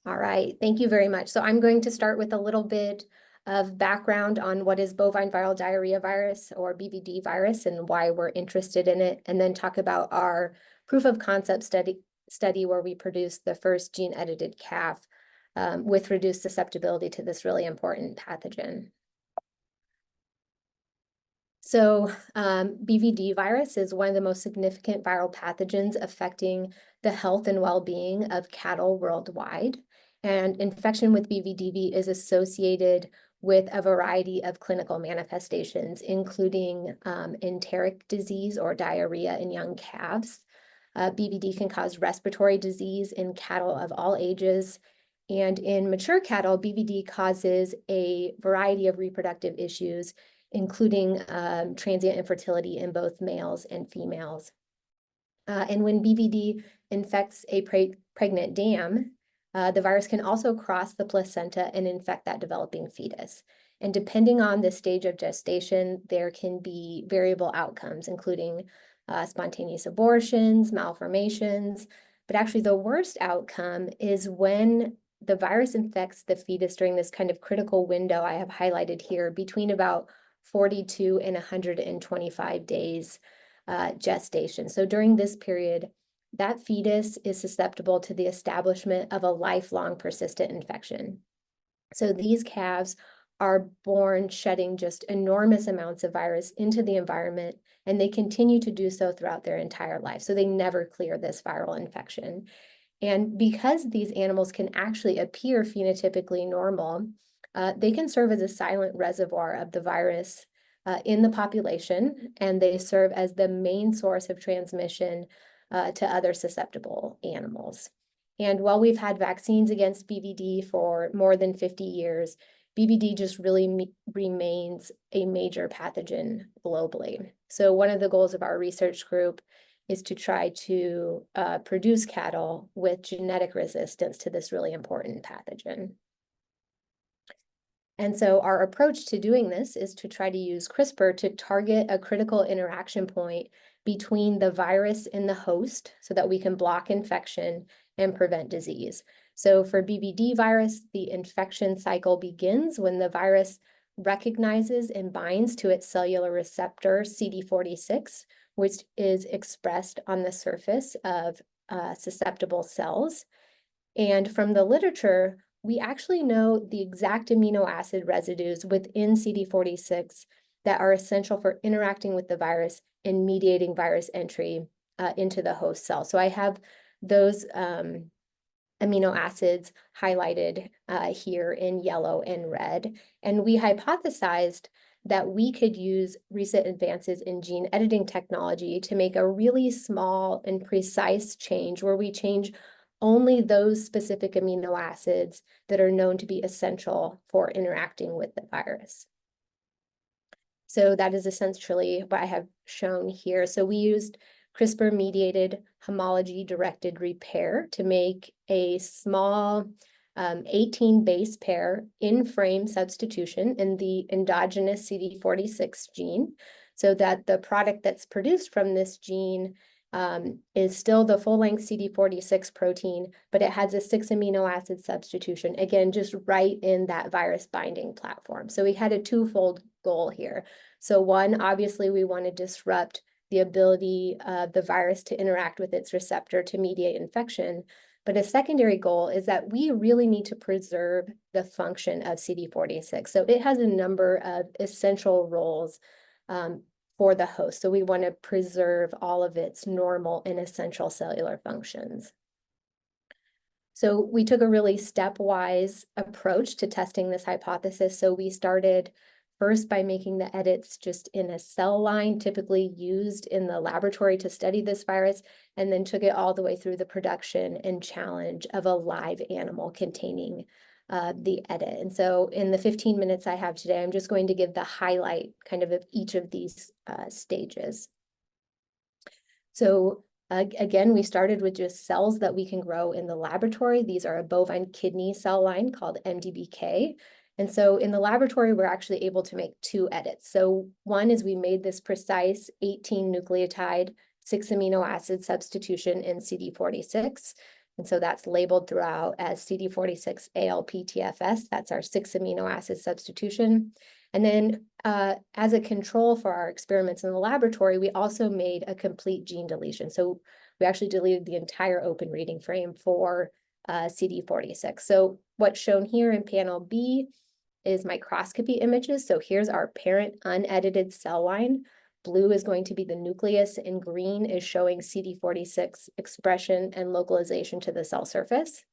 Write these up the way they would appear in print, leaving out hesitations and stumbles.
All right, thank you very much. So I'm going to start with a little bit of background on what is bovine viral diarrhea virus, or BVD virus, and why we're interested in it, and then talk about our proof of concept study where we produced the first gene-edited calf with reduced susceptibility to this really important pathogen. So BVD virus is one of the most significant viral pathogens affecting the health and well-being of cattle worldwide. And infection with BVDV is associated with a variety of clinical manifestations, including enteric disease or diarrhea in young calves. BVD can cause respiratory disease in cattle of all ages. And in mature cattle, BVD causes a variety of reproductive issues, including transient infertility in both males and females. And when BVD infects a pregnant dam, the virus can also cross the placenta and infect that developing fetus. And depending on the stage of gestation, there can be variable outcomes, including spontaneous abortions, malformations. But actually, the worst outcome is when the virus infects the fetus during this kind of critical window I have highlighted here, between about 42 and 125 days gestation. So during this period, that fetus is susceptible to the establishment of a lifelong persistent infection. So these calves are born shedding just enormous amounts of virus into the environment, and they continue to do so throughout their entire life. So they never clear this viral infection. And because these animals can actually appear phenotypically normal, they can serve as a silent reservoir of the virus in the population, and they serve as the main source of transmission to other susceptible animals. And while we've had vaccines against BVD for more than 50 years, BVD just really remains a major pathogen globally. So one of the goals of our research group is to try to produce cattle with genetic resistance to this really important pathogen. And so our approach to doing this is to try to use CRISPR to target a critical interaction point between the virus and the host so that we can block infection and prevent disease. So for BVD virus, the infection cycle begins when the virus recognizes and binds to its cellular receptor CD46, which is expressed on the surface of susceptible cells. And from the literature, we actually know the exact amino acid residues within CD46 that are essential for interacting with the virus and mediating virus entry into the host cell. So I have those amino acids highlighted here in yellow and red. And we hypothesized that we could use recent advances in gene editing technology to make a really small and precise change where we change only those specific amino acids that are known to be essential for interacting with the virus. So that is essentially what I have shown here. So we used CRISPR-mediated homology-directed repair to make a small 18 base pair in-frame substitution in the endogenous CD46 gene, so that the product that's produced from this gene is still the full-length CD46 protein, but it has a 6 amino acid substitution, again, just right in that virus binding platform. So we had a twofold goal here. So one, obviously, we want to disrupt the ability of the virus to interact with its receptor to mediate infection. But a secondary goal is that we really need to preserve the function of CD46. So it has a number of essential roles for the host. So we want to preserve all of its normal and essential cellular functions. So we took a really stepwise approach to testing this hypothesis. So we started first by making the edits just in a cell line typically used in the laboratory to study this virus, and then took it all the way through the production and challenge of a live animal containing the edit. And so in the 15 minutes I have today, I'm just going to give the highlight kind of each of these stages. So again, we started with just cells that we can grow in the laboratory. These are a bovine kidney cell line called MDBK. And so in the laboratory, we're actually able to make two edits. So one is we made this precise 18 nucleotide 6 amino acid substitution in CD46 And so that's labeled throughout as CD46 ALPTFS. That's our 6 amino acid substitution. And then as a control for our experiments in the laboratory, we also made a complete gene deletion. So we actually deleted the entire open reading frame for CD46. So what's shown here in panel B is microscopy images. So here's our parent unedited cell line. Blue is going to be the nucleus, and green is showing CD46 expression and localization to the cell surface.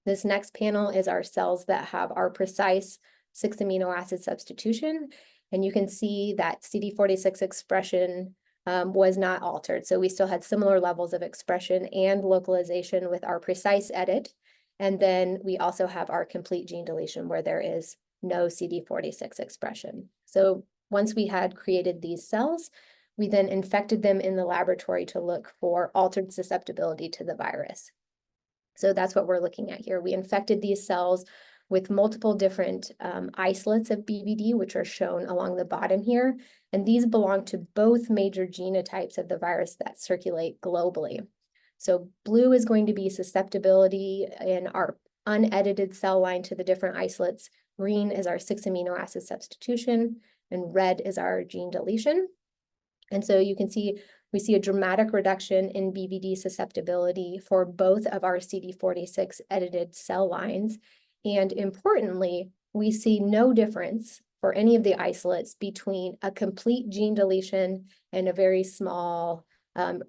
This next panel is our cells that have our precise 6 amino acid substitution. And you can see that CD46 expression was not altered. So we still had similar levels of expression and localization with our precise edit. And then we also have our complete gene deletion where there is no CD46 expression. So once we had created these cells, we then infected them in the laboratory to look for altered susceptibility to the virus. So that's what we're looking at here. We infected these cells with multiple different isolates of BVD, which are shown along the bottom here. And these belong to both major genotypes of the virus that circulate globally. So blue is going to be susceptibility in our unedited cell line to the different isolates. Green is our 6 amino acid substitution, and red is our gene deletion. And so you can see we see a dramatic reduction in BVD susceptibility for both of our CD46 edited cell lines. And importantly, we see no difference for any of the isolates between a complete gene deletion and a very small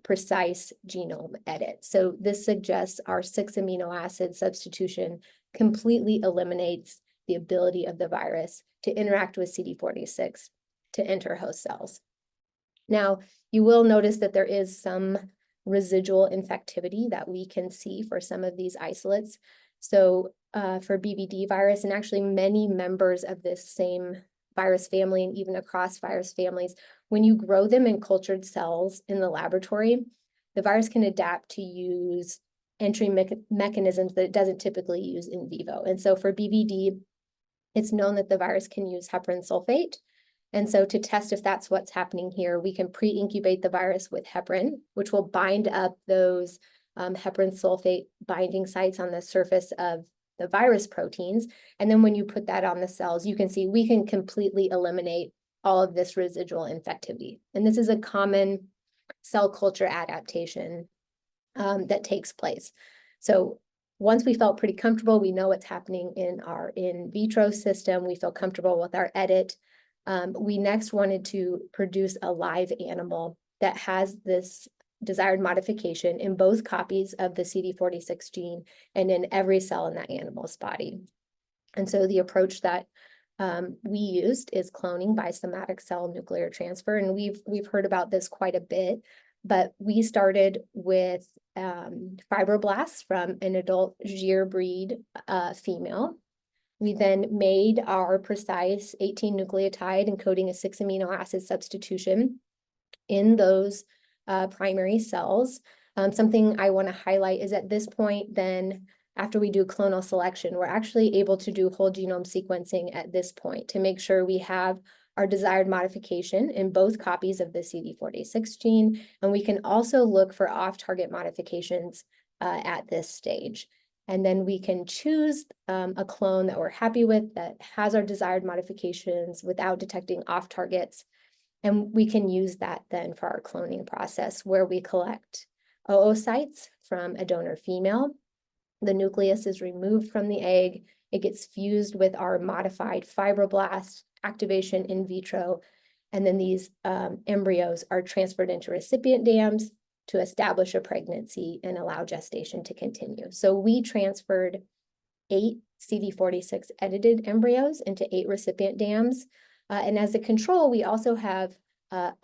precise genome edit. So this suggests our 6 amino acid substitution completely eliminates the ability of the virus to interact with CD46 to enter host cells. Now, you will notice that there is some residual infectivity that we can see for some of these isolates. So for BVD virus, and actually many members of this same virus family and even across virus families, when you grow them in cultured cells in the laboratory, the virus can adapt to use entry mechanisms that it doesn't typically use in vivo. And so for BVD, it's known that the virus can use heparin sulfate. And so to test if that's what's happening here, we can pre-incubate the virus with heparin, which will bind up those heparin sulfate binding sites on the surface of the virus proteins. And then when you put that on the cells, you can see we can completely eliminate all of this residual infectivity. And this is a common cell culture adaptation that takes place. So once we felt pretty comfortable, we know what's happening in our in vitro system, we feel comfortable with our edit. We next wanted to produce a live animal that has this desired modification in both copies of the CD46 gene and in every cell in that animal's body. And so the approach that we used is cloning by somatic cell nuclear transfer. And we've heard about this quite a bit, but we started with fibroblasts from an adult Gyr breed female. We then made our precise 18 nucleotide encoding a 6 amino acid substitution in those primary cells. Something I want to highlight is at this point, then after we do clonal selection, we're actually able to do whole genome sequencing at this point to make sure we have our desired modification in both copies of the CD46 gene. And we can also look for off-target modifications at this stage. And then we can choose a clone that we're happy with that has our desired modifications without detecting off targets. And we can use that then for our cloning process where we collect oocytes from a donor female. The nucleus is removed from the egg. It gets fused with our modified fibroblast activation in vitro. And then these embryos are transferred into recipient dams to establish a pregnancy and allow gestation to continue. So we transferred 8 CD46 edited embryos into 8 recipient dams. And as a control, we also have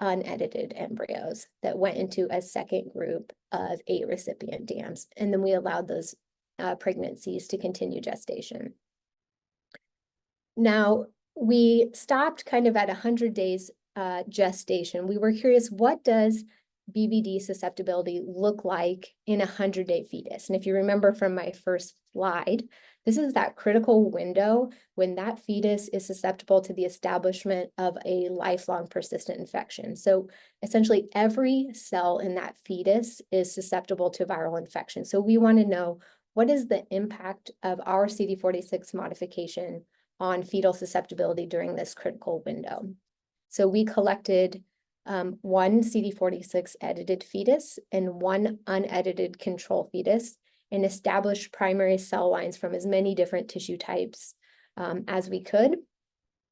unedited embryos that went into a second group of 8 recipient dams. And then we allowed those pregnancies to continue gestation. Now, we stopped kind of at 100 days gestation. We were curious, what does BVD susceptibility look like in a 100-day fetus? And if you remember from my first slide, this is that critical window when that fetus is susceptible to the establishment of a lifelong persistent infection. So essentially every cell in that fetus is susceptible to viral infection. So we want to know, what is the impact of our CD46 modification on fetal susceptibility during this critical window? So we collected one CD46 edited fetus and one unedited control fetus, and established primary cell lines from as many different tissue types as we could.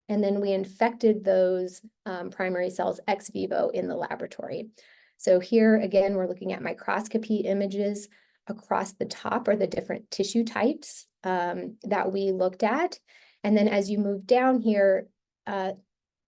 And then we infected those primary cells ex vivo in the laboratory. So here, again, we're looking at microscopy images. Across the top are the different tissue types that we looked at. And then as you move down here,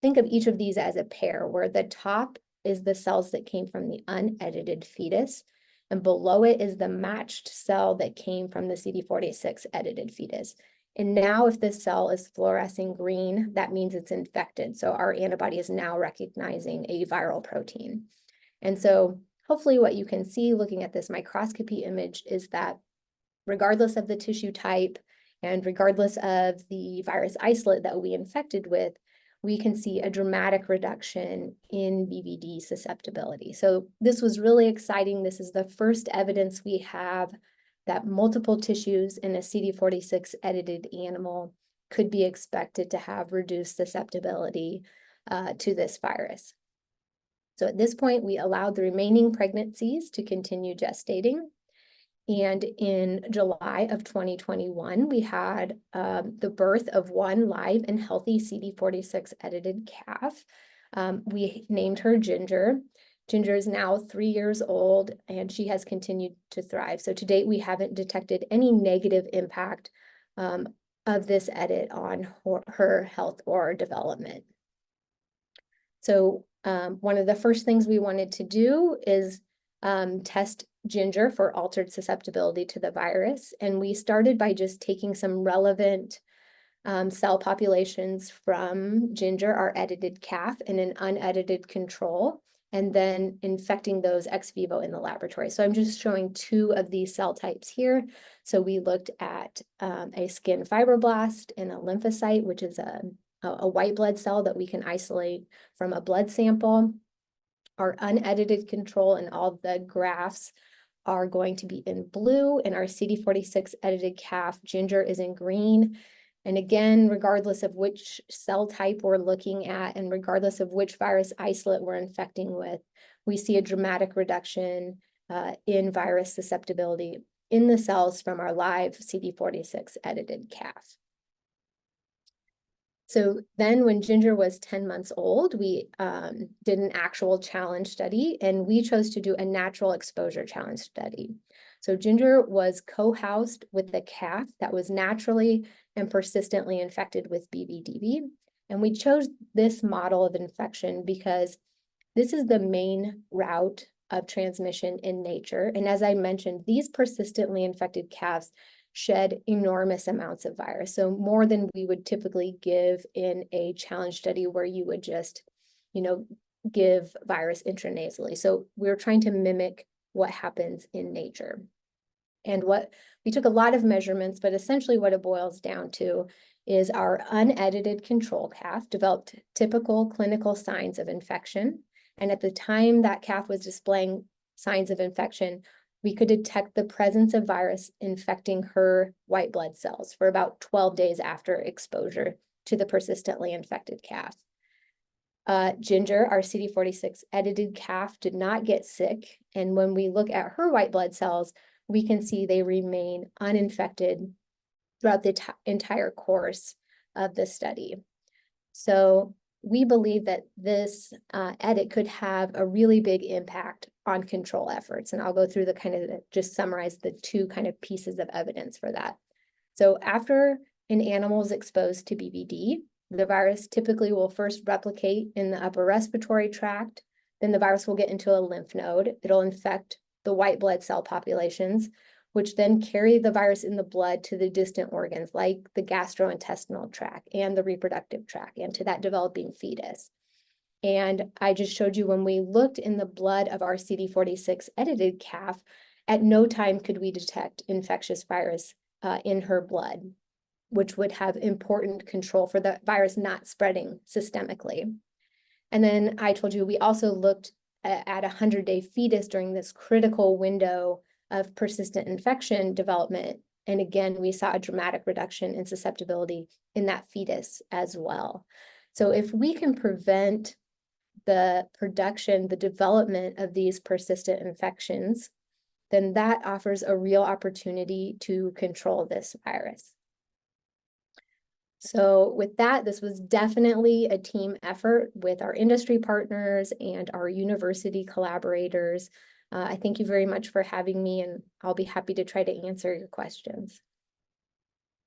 think of each of these as a pair, where the top is the cells that came from the unedited fetus, and below it is the matched cell that came from the CD46 edited fetus. And now if this cell is fluorescing green, that means it's infected. So our antibody is now recognizing a viral protein. And so hopefully what you can see looking at this microscopy image is that regardless of the tissue type and regardless of the virus isolate that we infected with, we can see a dramatic reduction in BVD susceptibility. So this was really exciting. This is the first evidence we have that multiple tissues in a CD46 edited animal could be expected to have reduced susceptibility to this virus. So at this point, we allowed the remaining pregnancies to continue gestating. And in July of 2021, we had the birth of one live and healthy CD46 edited calf. We named her Ginger. Ginger is now 3 years old, and she has continued to thrive. So to date, we haven't detected any negative impact of this edit on her health or development. So one of the first things we wanted to do is test Ginger for altered susceptibility to the virus. And we started by just taking some relevant cell populations from Ginger, our edited calf, and an unedited control, and then infecting those ex vivo in the laboratory. So I'm just showing two of these cell types here. So we looked at a skin fibroblast and a lymphocyte, which is a white blood cell that we can isolate from a blood sample. Our unedited control and all the graphs are going to be in blue, and our CD46 edited calf, Ginger, is in green. And again, regardless of which cell type we're looking at and regardless of which virus isolate we're infecting with, we see a dramatic reduction in virus susceptibility in the cells from our live CD46 edited calf. So then when Ginger was 10 months old, we did an actual challenge study, and we chose to do a natural exposure challenge study. So Ginger was co-housed with the calf that was naturally and persistently infected with BVDV. And we chose this model of infection because this is the main route of transmission in nature. And as I mentioned, these persistently infected calves shed enormous amounts of virus. So more than we would typically give in a challenge study where you would just, give virus intranasally. So we're trying to mimic what happens in nature. And we took a lot of measurements, but essentially what it boils down to is our unedited control calf developed typical clinical signs of infection. And at the time that calf was displaying signs of infection, we could detect the presence of virus infecting her white blood cells for about 12 days after exposure to the persistently infected calf. Ginger, our CD46 edited calf, did not get sick. And when we look at her white blood cells, we can see they remain uninfected throughout the entire course of the study. So we believe that this edit could have a really big impact on control efforts. And I'll go through just summarize the two kind of pieces of evidence for that. So after an animal is exposed to BVD, the virus typically will first replicate in the upper respiratory tract. Then the virus will get into a lymph node. It'll infect the white blood cell populations, which then carry the virus in the blood to the distant organs like the gastrointestinal tract and the reproductive tract and to that developing fetus. And I just showed you when we looked in the blood of our CD46 edited calf, at no time could we detect infectious virus in her blood, which would have important control for the virus not spreading systemically. And then I told you we also looked at a 100-day fetus during this critical window of persistent infection development. And again, we saw a dramatic reduction in susceptibility in that fetus as well. So if we can prevent the production, the development of these persistent infections, then that offers a real opportunity to control this virus. So with that, this was definitely a team effort with our industry partners and our university collaborators. I thank you very much for having me, and I'll be happy to try to answer your questions.